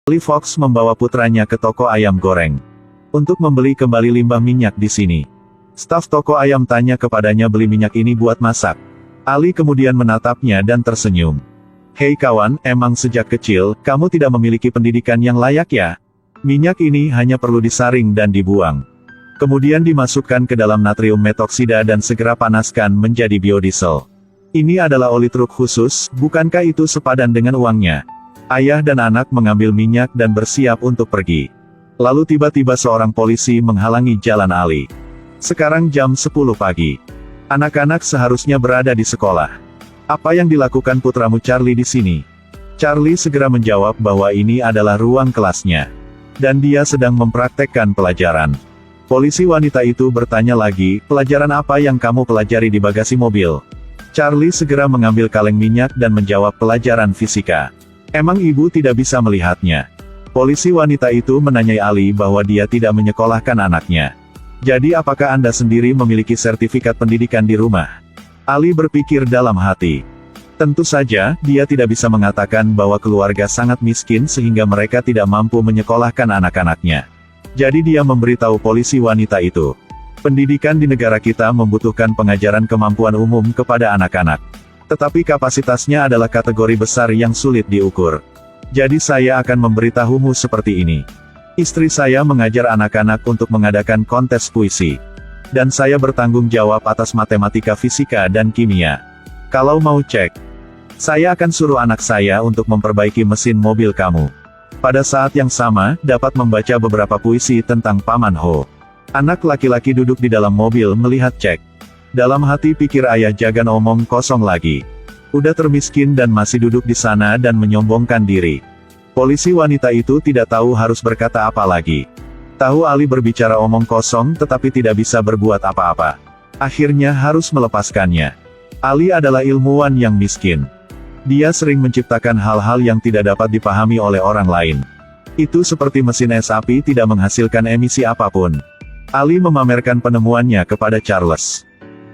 Ali Fox membawa putranya ke toko ayam goreng untuk membeli kembali limbah minyak di sini. Staf toko ayam tanya kepadanya beli minyak ini buat masak. Ali kemudian menatapnya dan tersenyum. Hei kawan, emang sejak kecil, kamu tidak memiliki pendidikan yang layak ya? Minyak ini hanya perlu disaring dan dibuang. Kemudian dimasukkan ke dalam natrium metoksida dan segera panaskan menjadi biodiesel. Ini adalah oli truk khusus, bukankah itu sepadan dengan uangnya? Ayah dan anak mengambil minyak dan bersiap untuk pergi. Lalu tiba-tiba seorang polisi menghalangi jalan Ali. Sekarang jam 10 pagi. Anak-anak seharusnya berada di sekolah. Apa yang dilakukan putramu Charlie di sini? Charlie segera menjawab bahwa ini adalah ruang kelasnya. Dan dia sedang mempraktekkan pelajaran. Polisi wanita itu bertanya lagi, pelajaran apa yang kamu pelajari di bagasi mobil? Charlie segera mengambil kaleng minyak dan menjawab pelajaran fisika. Emang ibu tidak bisa melihatnya? Polisi wanita itu menanyai Ali bahwa dia tidak menyekolahkan anaknya. Jadi apakah Anda sendiri memiliki sertifikat pendidikan di rumah? Ali berpikir dalam hati. Tentu saja, dia tidak bisa mengatakan bahwa keluarga sangat miskin sehingga mereka tidak mampu menyekolahkan anak-anaknya. Jadi dia memberitahu polisi wanita itu. Pendidikan di negara kita membutuhkan pengajaran kemampuan umum kepada anak-anak. Tetapi kapasitasnya adalah kategori besar yang sulit diukur. Jadi saya akan memberitahumu seperti ini. Istri saya mengajar anak-anak untuk mengadakan kontes puisi. Dan saya bertanggung jawab atas matematika, fisika dan kimia. Kalau mau cek, saya akan suruh anak saya untuk memperbaiki mesin mobil kamu. Pada saat yang sama, dapat membaca beberapa puisi tentang Paman Ho. Anak laki-laki duduk di dalam mobil melihat cek. Dalam hati pikir ayah Jagan omong kosong lagi. Udah termiskin dan masih duduk di sana dan menyombongkan diri. Polisi wanita itu tidak tahu harus berkata apa lagi. Tahu Ali berbicara omong kosong tetapi tidak bisa berbuat apa-apa. Akhirnya harus melepaskannya. Ali adalah ilmuwan yang miskin. Dia sering menciptakan hal-hal yang tidak dapat dipahami oleh orang lain. Itu seperti mesin es api tidak menghasilkan emisi apapun. Ali memamerkan penemuannya kepada Charles.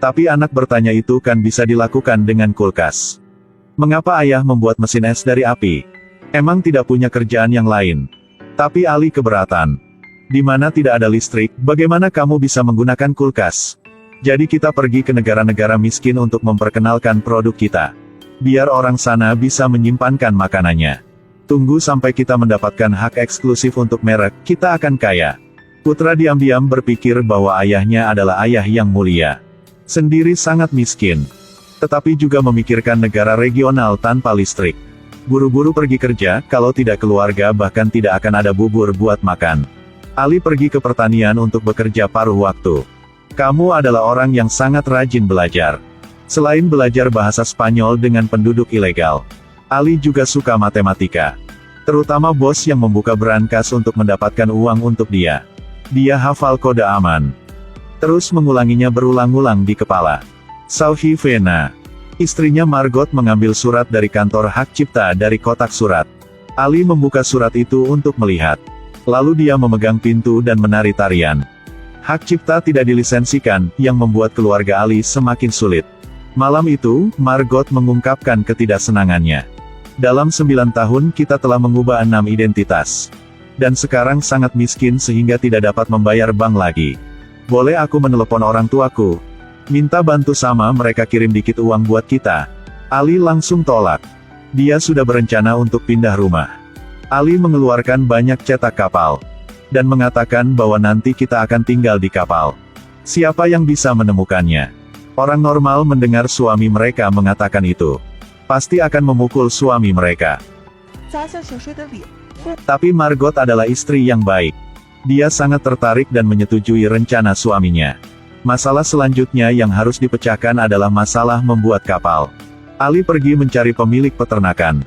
Tapi anak bertanya itu kan bisa dilakukan dengan kulkas. Mengapa ayah membuat mesin es dari api? Emang tidak punya kerjaan yang lain? Tapi Ali keberatan. Di mana tidak ada listrik, bagaimana kamu bisa menggunakan kulkas? Jadi kita pergi ke negara-negara miskin untuk memperkenalkan produk kita. Biar orang sana bisa menyimpankan makanannya. Tunggu sampai kita mendapatkan hak eksklusif untuk merek, kita akan kaya. Putra diam-diam berpikir bahwa ayahnya adalah ayah yang mulia. Sendiri sangat miskin. Tetapi juga memikirkan negara regional tanpa listrik. Buru-buru pergi kerja, kalau tidak keluarga bahkan tidak akan ada bubur buat makan. Ali pergi ke pertanian untuk bekerja paruh waktu. Kamu adalah orang yang sangat rajin belajar. Selain belajar bahasa Spanyol dengan penduduk ilegal, Ali juga suka matematika. Terutama bos yang membuka brankas untuk mendapatkan uang untuk dia. Dia hafal kode aman. Terus mengulanginya berulang-ulang di kepala. Sauhi Vena. Istrinya Margot mengambil surat dari kantor hak cipta dari kotak surat. Ali membuka surat itu untuk melihat. Lalu dia memegang pintu dan menari tarian. Hak cipta tidak dilisensikan, yang membuat keluarga Ali semakin sulit. Malam itu, Margot mengungkapkan ketidaksenangannya. Dalam 9 tahun kita telah mengubah 6 identitas. Dan sekarang sangat miskin sehingga tidak dapat membayar bank lagi. Boleh aku menelepon orang tuaku? Minta bantu sama mereka kirim dikit uang buat kita. Ali langsung tolak. Dia sudah berencana untuk pindah rumah. Ali mengeluarkan banyak cetak kapal. Dan mengatakan bahwa nanti kita akan tinggal di kapal. Siapa yang bisa menemukannya? Orang normal mendengar suami mereka mengatakan itu. Pasti akan memukul suami mereka. Tapi Margot adalah istri yang baik. Dia sangat tertarik dan menyetujui rencana suaminya. Masalah selanjutnya yang harus dipecahkan adalah masalah membuat kapal. Ali pergi mencari pemilik peternakan.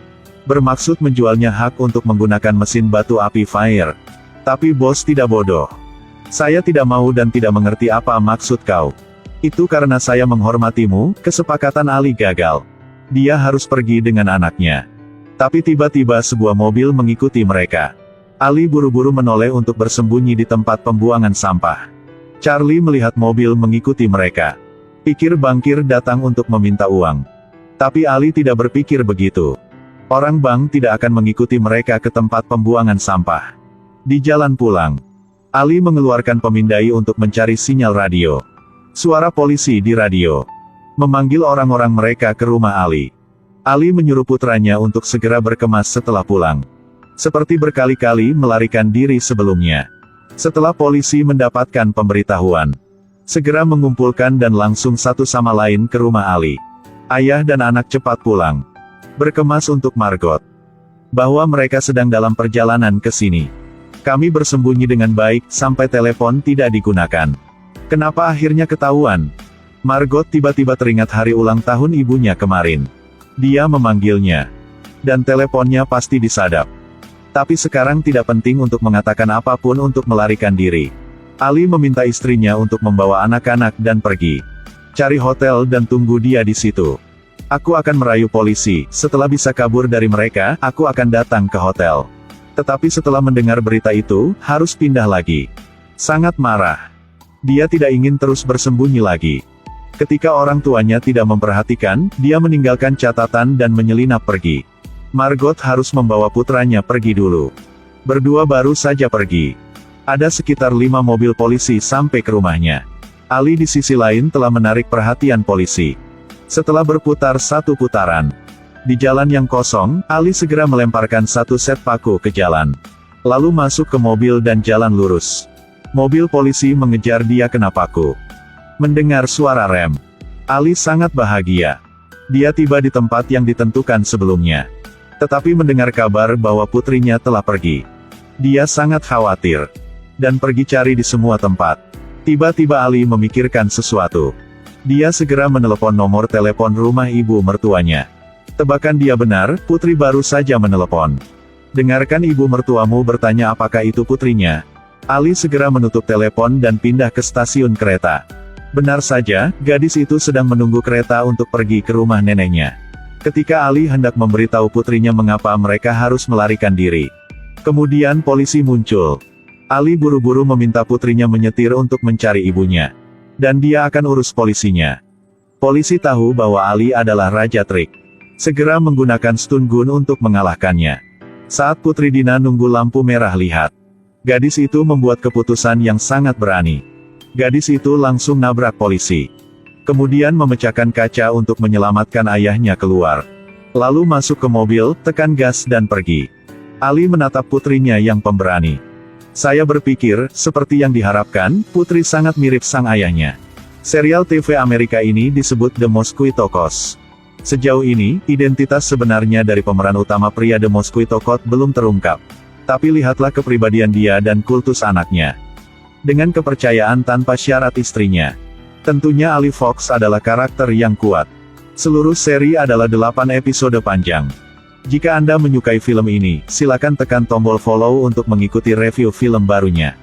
Bermaksud menjualnya hak untuk menggunakan mesin batu api fire. Tapi bos tidak bodoh. Saya tidak mau dan tidak mengerti apa maksud kau. Itu karena saya menghormatimu, kesepakatan Ali gagal. Dia harus pergi dengan anaknya. Tapi tiba-tiba sebuah mobil mengikuti mereka. Ali buru-buru menoleh untuk bersembunyi di tempat pembuangan sampah. Charlie melihat mobil mengikuti mereka. Pikir bangkir datang untuk meminta uang. Tapi Ali tidak berpikir begitu. Orang bank tidak akan mengikuti mereka ke tempat pembuangan sampah. Di jalan pulang, Ali mengeluarkan pemindai untuk mencari sinyal radio. Suara polisi di radio memanggil orang-orang mereka ke rumah Ali. Ali menyuruh putranya untuk segera berkemas setelah pulang. Seperti berkali-kali melarikan diri sebelumnya. Setelah polisi mendapatkan pemberitahuan, segera mengumpulkan dan langsung satu sama lain ke rumah Ali. Ayah dan anak cepat pulang. Berkemas untuk Margot. Bahwa mereka sedang dalam perjalanan ke sini. Kami bersembunyi dengan baik, sampai telepon tidak digunakan. Kenapa akhirnya ketahuan? Margot tiba-tiba teringat hari ulang tahun ibunya kemarin. Dia memanggilnya. Dan teleponnya pasti disadap. Tapi sekarang tidak penting untuk mengatakan apapun untuk melarikan diri. Ali meminta istrinya untuk membawa anak-anak dan pergi. Cari hotel dan tunggu dia di situ. Aku akan merayu polisi, setelah bisa kabur dari mereka, aku akan datang ke hotel. Tetapi setelah mendengar berita itu, harus pindah lagi. Sangat marah. Dia tidak ingin terus bersembunyi lagi. Ketika orang tuanya tidak memperhatikan, dia meninggalkan catatan dan menyelinap pergi. Margot harus membawa putranya pergi dulu. Berdua baru saja pergi. Ada sekitar 5 mobil polisi sampai ke rumahnya. Ali di sisi lain telah menarik perhatian polisi. Setelah berputar satu putaran, di jalan yang kosong, Ali segera melemparkan satu set paku ke jalan. Lalu masuk ke mobil dan jalan lurus. Mobil polisi mengejar dia kena paku. Mendengar suara rem, Ali sangat bahagia. Dia tiba di tempat yang ditentukan sebelumnya. Tetapi mendengar kabar bahwa putrinya telah pergi. Dia sangat khawatir. Dan pergi cari di semua tempat. Tiba-tiba Ali memikirkan sesuatu. Dia segera menelepon nomor telepon rumah ibu mertuanya. Tebakan dia benar, putri baru saja menelepon. Dengarkan ibu mertuamu bertanya apakah itu putrinya. Ali segera menutup telepon dan pindah ke stasiun kereta. Benar saja, gadis itu sedang menunggu kereta untuk pergi ke rumah neneknya. Ketika Ali hendak memberitahu putrinya mengapa mereka harus melarikan diri. Kemudian polisi muncul. Ali buru-buru meminta putrinya menyetir untuk mencari ibunya. Dan dia akan urus polisinya. Polisi tahu bahwa Ali adalah raja trik. Segera menggunakan stun gun untuk mengalahkannya. Saat Putri Dina nunggu lampu merah lihat. Gadis itu membuat keputusan yang sangat berani. Gadis itu langsung nabrak polisi. Kemudian memecahkan kaca untuk menyelamatkan ayahnya keluar. Lalu masuk ke mobil, tekan gas dan pergi. Ali menatap putrinya yang pemberani. Saya berpikir, seperti yang diharapkan, putri sangat mirip sang ayahnya. Serial TV Amerika ini disebut The Mosquito Coast. Sejauh ini, identitas sebenarnya dari pemeran utama pria The Mosquito Coast belum terungkap. Tapi lihatlah kepribadian dia dan kultus anaknya. Dengan kepercayaan tanpa syarat istrinya. Tentunya Ali Fox adalah karakter yang kuat. Seluruh seri adalah 8 episode panjang. Jika Anda menyukai film ini, silakan tekan tombol follow untuk mengikuti review film barunya.